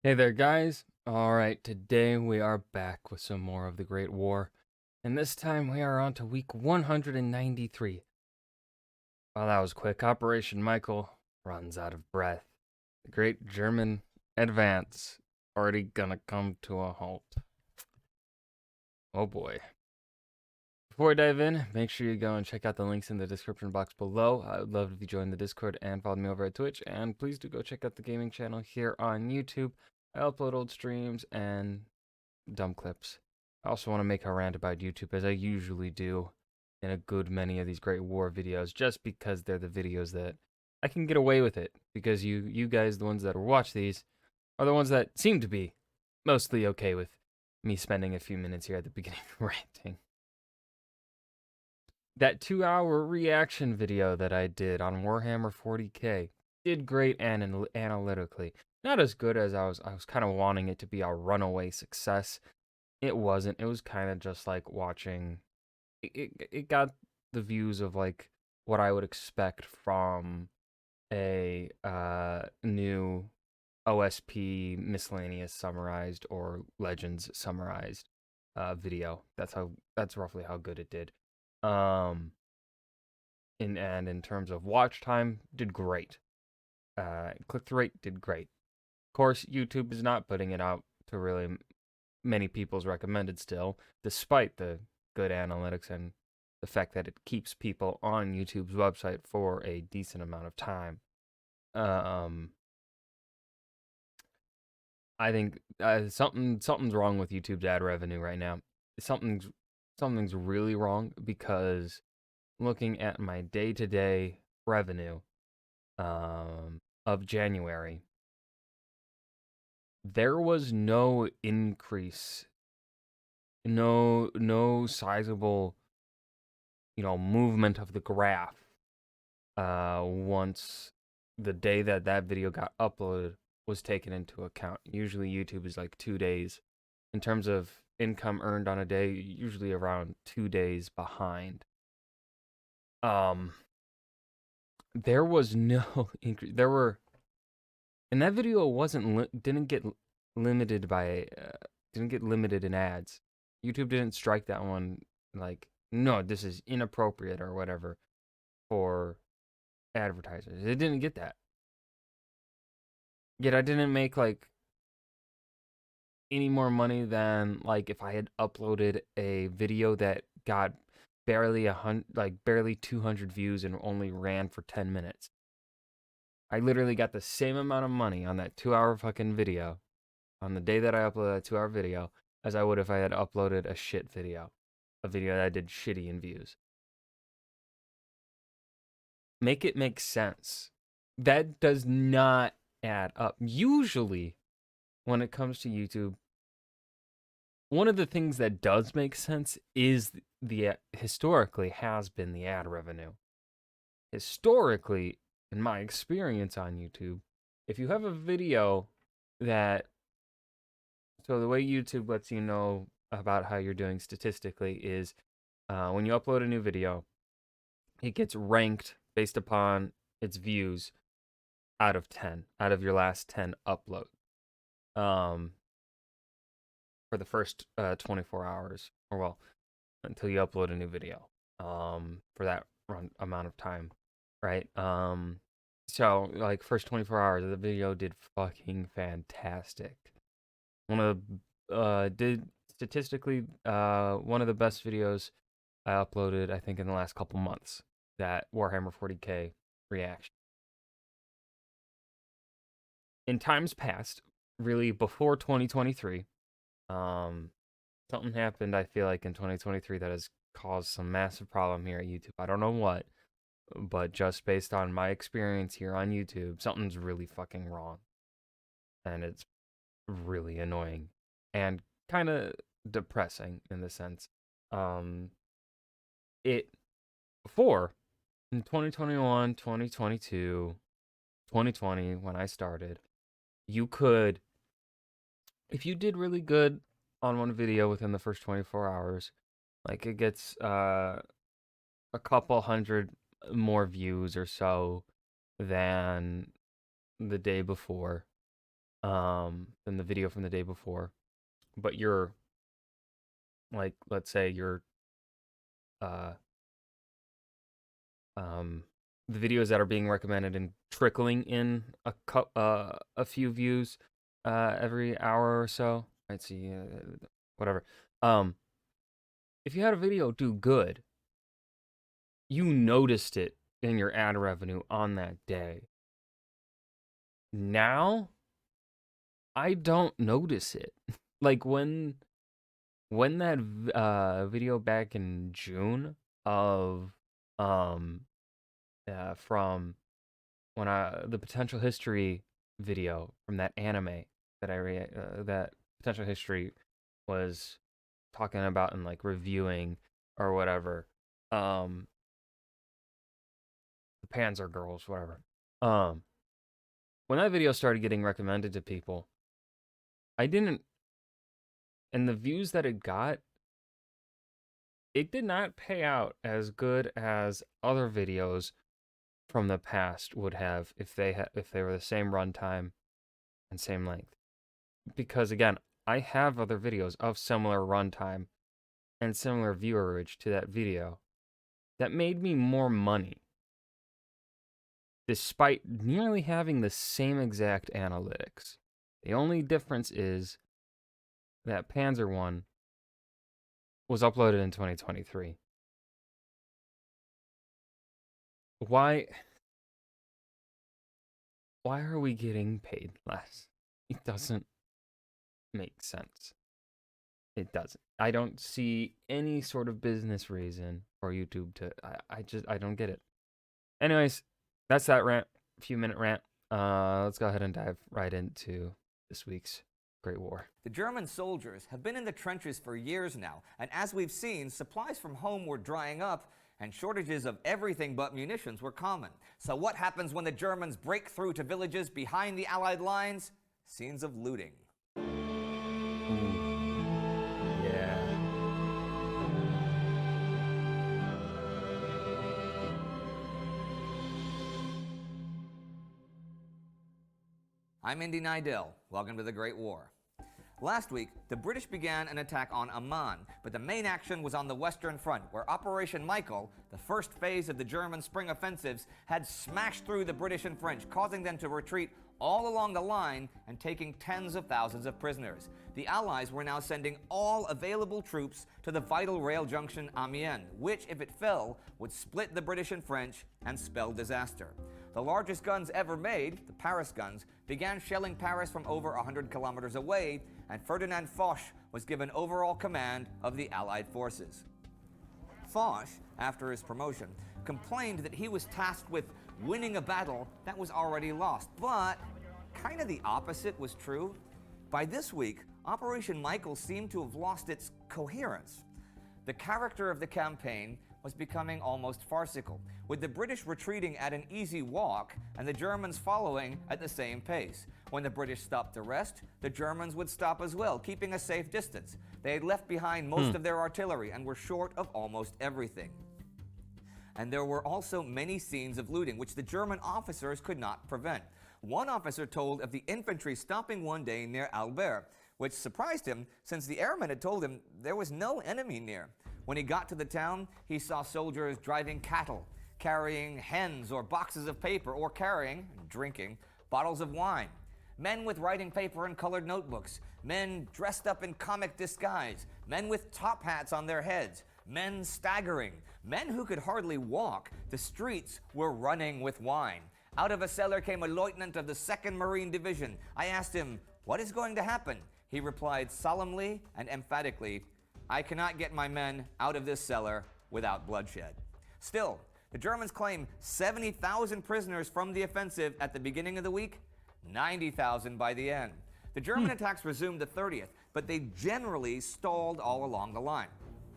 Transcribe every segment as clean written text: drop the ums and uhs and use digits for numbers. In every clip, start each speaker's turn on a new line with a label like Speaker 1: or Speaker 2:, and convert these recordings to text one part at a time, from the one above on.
Speaker 1: Hey there, guys. All right, today we are back with some more of the Great War, and this time we are on to week 193. Well, that was quick. Operation Michael runs out of breath. The Great German advance already gonna come to a halt. Oh boy. Before we dive in, make sure you go and check out the links in the description box below. I would love if you join the Discord and follow me over at Twitch, and please do go check out the gaming channel here on YouTube. I upload old streams and dumb clips. I also want to make a rant about YouTube, as I usually do in a good many of these Great War videos, just because they're the videos that I can get away with it. Because you guys, the ones that watch these, are the ones that seem to be mostly okay with me spending a few minutes here at the beginning ranting. That 2-hour reaction video that I did on Warhammer 40k did great analytically. Not as good as I was kind of wanting it to be a runaway success. It wasn't. It was kind of just like watching. It got the views of like what I would expect from a new OSP miscellaneous summarized or Legends summarized video. That's roughly how good it did. Um, in terms of watch time, did great. Click through rate did great. Of course, YouTube is not putting it out to really many people's recommended still, despite the good analytics and the fact that it keeps people on YouTube's website for a decent amount of time. Um, I think something's wrong with YouTube's ad revenue right now. Something's something's really wrong because looking at my day-to-day revenue of January, there was no increase, no sizable movement of the graph once the day that that video got uploaded was taken into account. Usually YouTube is like 2 days in terms of income earned on a day, usually around 2 days behind. um there was no increase. There were, and that video wasn't didn't get limited by didn't get limited in ads. YouTube didn't strike that one like, no, this is inappropriate or whatever for advertisers. It didn't get that. Yet I didn't make like any more money than like if I had uploaded a video that got barely 200 views and only ran for 10 minutes. I literally got the same amount of money on that 2-hour fucking video on the day that I uploaded that 2-hour video as I would if I had uploaded a shit video, a video that I did shitty in views. Make it make sense. That does not add up. Usually, when it comes to YouTube, one of the things that does make sense is the historically has been the ad revenue. Historically, in my experience on YouTube, if you have a video that, so the way YouTube lets you know about how you're doing statistically is when you upload a new video, it gets ranked based upon its views out of 10, out of your last 10 upload. Um, for the first 24 hours, or well, until you upload a new video, for that amount of time, right? So like first 24 hours, the video did fucking fantastic. One of the did statistically one of the best videos I uploaded, I think, in the last couple months. That Warhammer 40k reaction. In times past, really before 2023, um, something happened, I feel like, in 2023 that has caused some massive problem here at YouTube. I don't know what, but just based on my experience here on YouTube, something's really fucking wrong. And it's really annoying and kind of depressing in the sense. Um, it before in 2021, 2022, 2020, when I started, you could, if you did really good on one video within the first 24 hours, like it gets a couple hundred more views or so than the day before. than the video from the day before. But you're like, let's say you're uh the videos that are being recommended and trickling in a few views every hour or so. I'd see whatever. Um if you had a video do good, you noticed it in your ad revenue on that day. Now, I don't notice it. Like when that video back in June of um from when the potential history video from that anime that that potential history was talking about and like reviewing or whatever, the Panzer Girls, whatever. Um, when that video started getting recommended to people, I didn't, and the views that it did not pay out as good as other videos from the past would have if they were the same runtime and same length. Because again, I have other videos of similar runtime and similar viewerage to that video that made me more money, despite nearly having the same exact analytics. The only difference is that Panzer one was uploaded in 2023. Why are we getting paid less? It doesn't make sense. It doesn't. I don't see any sort of business reason for YouTube to I don't get it. Anyways, that's that rant, few minute rant. Let's go ahead and dive right into this week's Great War.
Speaker 2: The German soldiers have been in the trenches for years now, and as we've seen, supplies from home were drying up and shortages of everything but munitions were common. So what happens when the Germans break through to villages behind the Allied lines? Scenes of looting.
Speaker 1: Yeah.
Speaker 2: I'm Indy Nidell. Welcome to the Great War. Last week, the British began an attack on Amman, but the main action was on the Western Front, where Operation Michael, the first phase of the German spring offensives, had smashed through the British and French, causing them to retreat all along the line and taking tens of thousands of prisoners. The Allies were now sending all available troops to the vital rail junction Amiens, which, if it fell, would split the British and French and spell disaster. The largest guns ever made, the Paris guns, began shelling Paris from over 100 kilometers away, and Ferdinand Foch was given overall command of the Allied forces. Foch, after his promotion, complained that he was tasked with winning a battle that was already lost, but kind of the opposite was true. By this week, Operation Michael seemed to have lost its coherence. The character of the campaign was becoming almost farcical, with the British retreating at an easy walk and the Germans following at the same pace. When the British stopped to rest, the Germans would stop as well, keeping a safe distance. They had left behind most of their artillery and were short of almost everything. And there were also many scenes of looting, which the German officers could not prevent. One officer told of the infantry stopping one day near Albert, which surprised him since the airmen had told him there was no enemy near. When he got to the town, he saw soldiers driving cattle, carrying hens or boxes of paper, or carrying, and drinking, bottles of wine. Men with writing paper and colored notebooks, men dressed up in comic disguise, men with top hats on their heads, men staggering, men who could hardly walk. The streets were running with wine. Out of a cellar came a lieutenant of the 2nd Marine Division. I asked him, "What is going to happen?" He replied solemnly and emphatically, "I cannot get my men out of this cellar without bloodshed." Still, the Germans claim 70,000 prisoners from the offensive at the beginning of the week, 90,000 by the end. The German attacks resumed the 30th, but they generally stalled all along the line.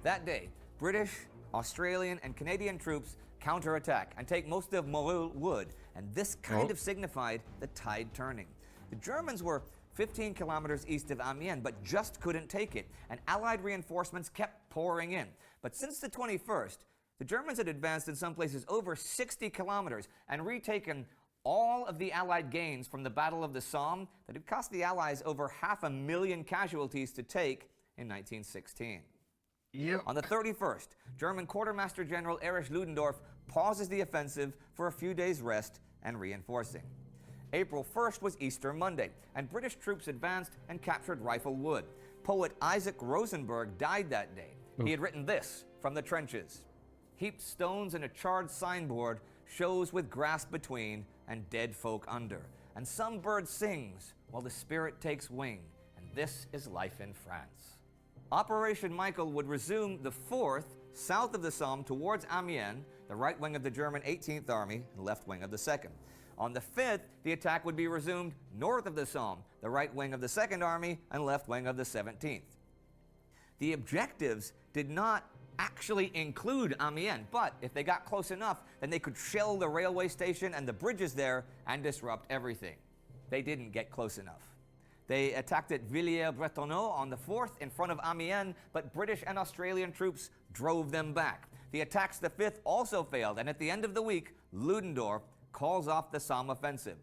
Speaker 2: That day, British, Australian, and Canadian troops counterattack and take most of Moreuil Wood, and this kind of signified the tide turning. The Germans were 15 kilometers east of Amiens, but just couldn't take it, and Allied reinforcements kept pouring in. But since the 21st, the Germans had advanced in some places over 60 kilometers and retaken all of the Allied gains from the Battle of the Somme that had cost the Allies over 500,000 casualties to take in 1916.
Speaker 1: Yep.
Speaker 2: On the 31st, German Quartermaster General Erich Ludendorff pauses the offensive for a few days' rest and reinforcing. April 1st was Easter Monday, and British troops advanced and captured Rifle Wood. Poet Isaac Rosenberg died that day. He had written this from the trenches: "Heaped stones and a charred signboard shows with grass between and dead folk under. And some bird sings while the spirit takes wing, and this is life in France." Operation Michael would resume the 4th south of the Somme towards Amiens, the right wing of the German 18th Army and left wing of the 2nd. On the 5th, the attack would be resumed north of the Somme, the right wing of the 2nd Army and left wing of the 17th. The objectives did not actually include Amiens, but if they got close enough, then they could shell the railway station and the bridges there and disrupt everything. They didn't get close enough. They attacked at Villers-Bretonneux on the 4th in front of Amiens, but British and Australian troops drove them back. The attacks the 5th also failed, and at the end of the week, Ludendorff calls off the Somme offensive,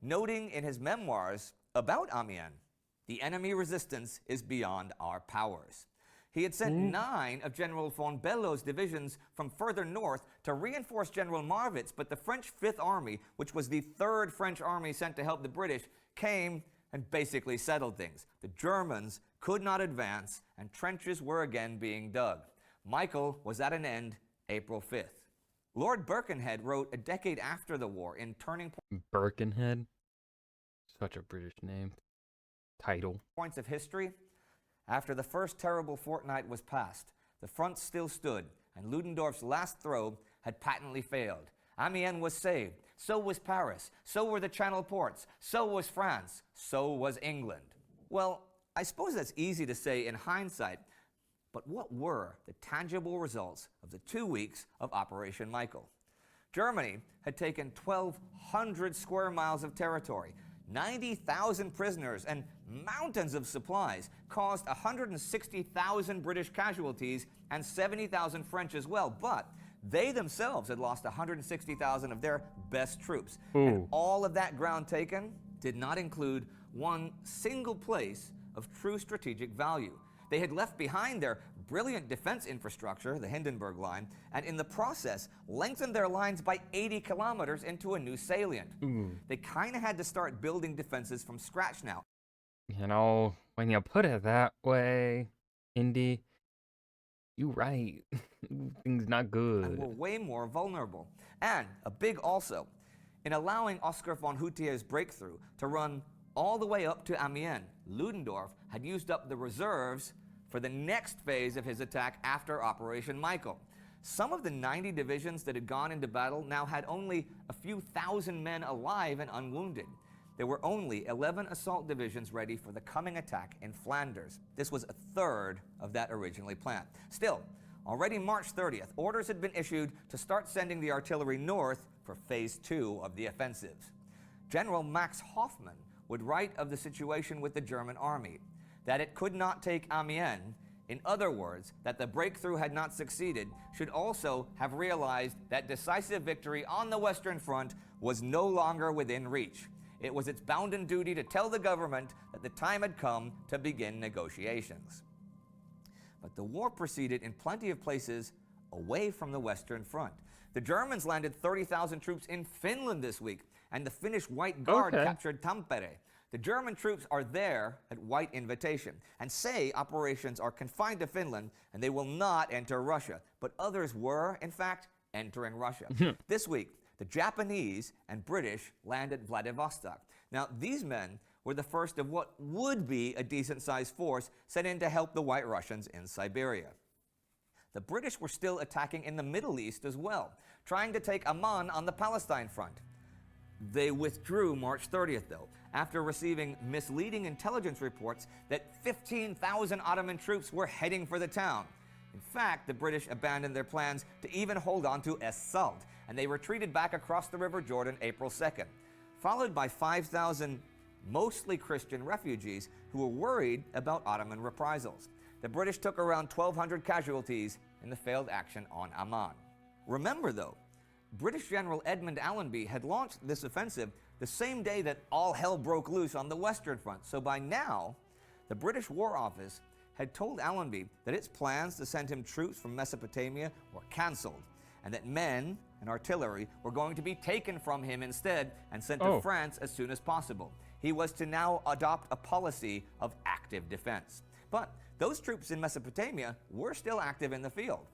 Speaker 2: noting in his memoirs about Amiens, "The enemy resistance is beyond our powers." He had sent 9 of General von Bellow's divisions from further north to reinforce General Marwitz, but the French Fifth Army, which was the 3rd French army sent to help the British, came and basically settled things. The Germans could not advance, and trenches were again being dug. Michael was at an end April 5th. Lord Birkenhead wrote a decade after the war in Turning
Speaker 1: Birkenhead? Such a British name. Title.
Speaker 2: Points of History. After the first terrible fortnight was past, the front still stood, and Ludendorff's last throw had patently failed. Amiens was saved, so was Paris, so were the Channel ports, so was France, so was England. Well, I suppose that's easy to say in hindsight, but what were the tangible results of the 2 weeks of Operation Michael? Germany had taken 1,200 square miles of territory, 90,000 prisoners, and mountains of supplies, caused 160,000 British casualties and 70,000 French as well, but they themselves had lost 160,000 of their best troops. And all of that ground taken did not include one single place of true strategic value. They had left behind their brilliant defense infrastructure, the Hindenburg Line, and in the process lengthened their lines by 80 kilometers into a new salient. They kind of had to start building defenses from scratch now.
Speaker 1: You know, when you put it that way, Indy, you right. Things not good.
Speaker 2: And were way more vulnerable. And a big also, in allowing Oskar von Hutier's breakthrough to run all the way up to Amiens, Ludendorff had used up the reserves for the next phase of his attack after Operation Michael. Some of the 90 divisions that had gone into battle now had only a few thousand men alive and unwounded. There were only 11 assault divisions ready for the coming attack in Flanders. This was a third of that originally planned. Still, already March 30th, orders had been issued to start sending the artillery north for phase 2 of the offensives. General Max Hoffmann would write of the situation with the German army, that it could not take Amiens. In other words, that the breakthrough had not succeeded, should also have realized that decisive victory on the Western Front was no longer within reach. It was its bounden duty to tell the government that the time had come to begin negotiations. But the war proceeded in plenty of places away from the Western Front. The Germans landed 30,000 troops in Finland this week, and the Finnish White Guard captured Tampere. The German troops are there at white invitation and say operations are confined to Finland and they will not enter Russia. But others were, in fact, entering Russia. This week, the Japanese and British landed at Vladivostok. Now, these men were the first of what would be a decent-sized force sent in to help the White Russians in Siberia. The British were still attacking in the Middle East as well, trying to take Amman on the Palestine front. They withdrew March 30th, though, after receiving misleading intelligence reports that 15,000 Ottoman troops were heading for the town. In fact, the British abandoned their plans to even hold on to Es Salt, and they retreated back across the River Jordan April 2nd, followed by 5,000 mostly Christian refugees who were worried about Ottoman reprisals. The British took around 1,200 casualties in the failed action on Amman. Remember, though, British General Edmund Allenby had launched this offensive the same day that all hell broke loose on the Western Front. So by now, the British War Office had told Allenby that its plans to send him troops from Mesopotamia were cancelled, and that men and artillery were going to be taken from him instead and sent to France as soon as possible. He was to now adopt a policy of active defense. But those troops in Mesopotamia were still active in the field.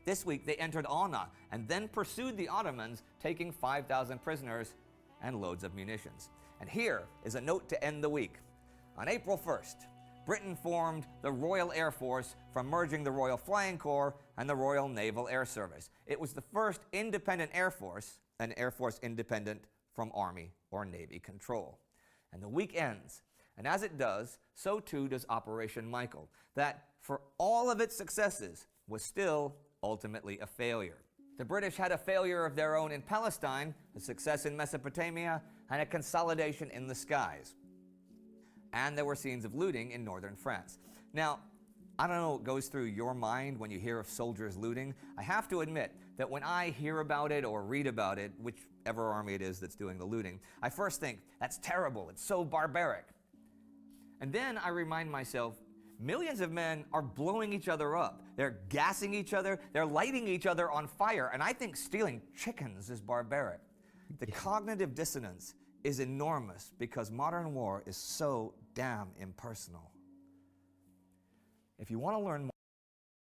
Speaker 2: This week they entered Anna and then pursued the Ottomans, taking 5,000 prisoners and loads of munitions. And here is a note to end the week. On April 1st, Britain formed the Royal Air Force from merging the Royal Flying Corps and the Royal Naval Air Service. It was the first independent air force, an air force independent from Army or Navy control. And the week ends, and as it does, so too does Operation Michael, that for all of its successes was still ultimately a failure. The British had a failure of their own in Palestine, a success in Mesopotamia, and a consolidation in the skies. And there were scenes of looting in northern France. Now, I don't know what goes through your mind when you hear of soldiers looting. I have to admit that when I hear about it or read about it, whichever army it is that's doing the looting, I first think, that's terrible, it's so barbaric. And then I remind myself, millions of men are blowing each other up. They're gassing each other, they're lighting each other on fire, and I think stealing chickens is barbaric. The cognitive dissonance is enormous because modern war is so damn impersonal. If you want to learn more,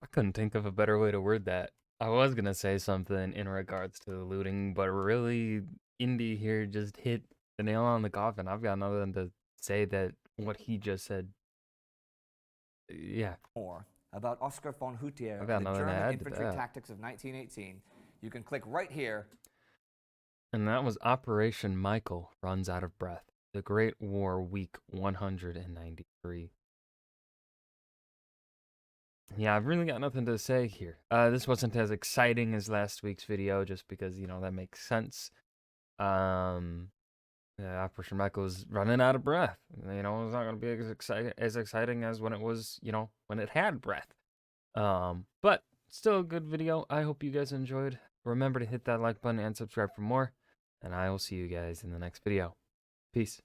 Speaker 1: I couldn't think of a better way to word that. I was gonna say something in regards to the looting, but really, Indy here just hit the nail on the coffin. I've got nothing to say that what he just said. Yeah.
Speaker 2: more about Oskar von Hutier
Speaker 1: I've got
Speaker 2: and the
Speaker 1: nothing to
Speaker 2: German
Speaker 1: add to
Speaker 2: infantry
Speaker 1: that.
Speaker 2: tactics of 1918, you can click right here.
Speaker 1: And that was Operation Michael Runs Out of Breath, The Great War, Week 193. Yeah, I've really got nothing to say here. This wasn't as exciting as last week's video, just because, you know, that makes sense. Operation Michael was running out of breath. You know, it's not going to be as exciting as when it was, you know, when it had breath. But still a good video. I hope you guys enjoyed. Remember to hit that like button and subscribe for more. And I will see you guys in the next video. Peace.